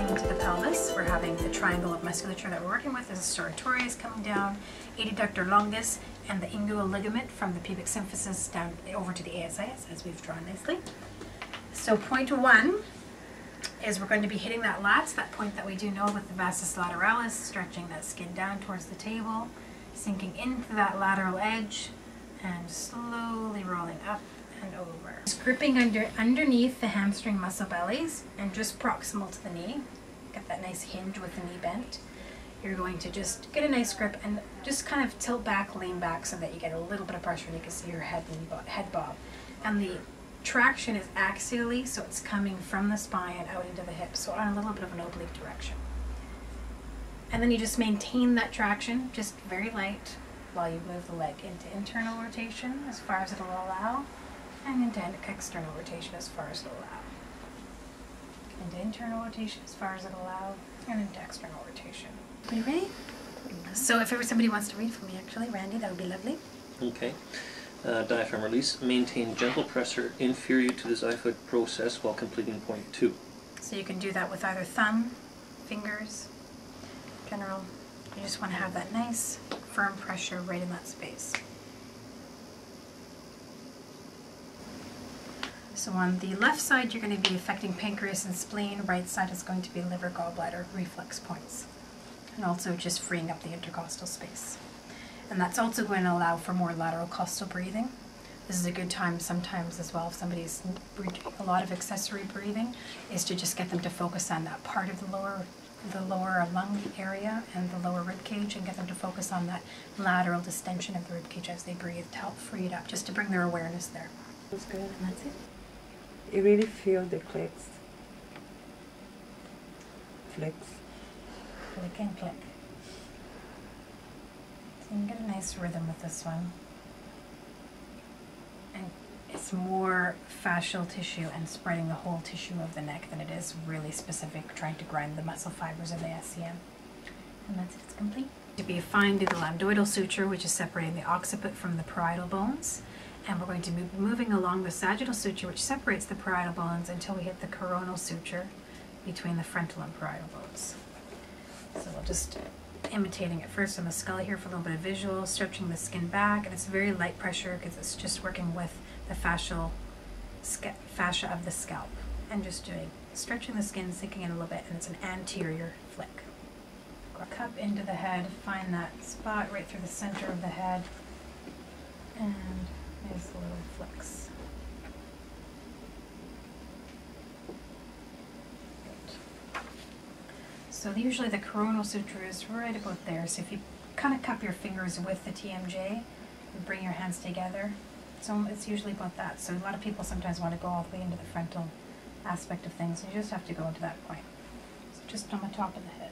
into the pelvis. We're having the triangle of musculature that we're working with is the sartorius coming down, adductor longus, and the inguinal ligament from the pubic symphysis down over to the ASIS, as we've drawn nicely. So point 1 is we're going to be hitting that lats, that point that we do know with the vastus lateralis, stretching that skin down towards the table, sinking into that lateral edge, and slowly rolling up and over. Just gripping underneath the hamstring muscle bellies and just proximal to the knee. Get that nice hinge with the knee bent. You're going to just get a nice grip and just kind of tilt back, lean back so that you get a little bit of pressure and you can see your head bob. And the traction is axially, so it's coming from the spine out into the hips, so on a little bit of an oblique direction. And then you just maintain that traction, just very light, while you move the leg into internal rotation as far as it'll allow, and into external rotation as far as it'll allow. Into internal rotation as far as it'll allow, and into external rotation. Are you ready? So if ever somebody wants to read for me, actually, Randy, that would be lovely. Okay. Diaphragm release. Maintain gentle pressure inferior to the xiphoid process while completing point 2. So you can do that with either thumb, fingers, general. You just want to have that nice, firm pressure right in that space. So on the left side, you're going to be affecting pancreas and spleen. Right side is going to be liver, gallbladder, reflex points. And also just freeing up the intercostal space. And that's also going to allow for more lateral costal breathing. This is a good time sometimes as well if somebody's a lot of accessory breathing, is to just get them to focus on that part of the lower lung area and the lower rib cage, and get them to focus on that lateral distension of the rib cage as they breathe to help free it up, just to bring their awareness there. That's good. And that's it. You really feel the clicks. Flicks. Click and click. So you can get a nice rhythm with this one. And it's more fascial tissue and spreading the whole tissue of the neck than it is really specific, trying to grind the muscle fibers of the SCM. And that's it, it's complete. To be fine, do the lambdoidal suture, which is separating the occiput from the parietal bones. And we're going to be moving along the sagittal suture, which separates the parietal bones, until we hit the coronal suture between the frontal and parietal bones. So we'll just imitating it first on the skull here for a little bit of visual, stretching the skin back, and it's very light pressure because it's just working with the fascia of the scalp, and just stretching the skin, sinking in a little bit, and it's an anterior flick. Cup into the head, find that spot right through the center of the head, and nice little flicks. So usually the coronal suture is right about there. So if you kind of cup your fingers with the TMJ and bring your hands together, so it's usually about that. So a lot of people sometimes want to go all the way into the frontal aspect of things. You just have to go into that point. So just on the top of the head.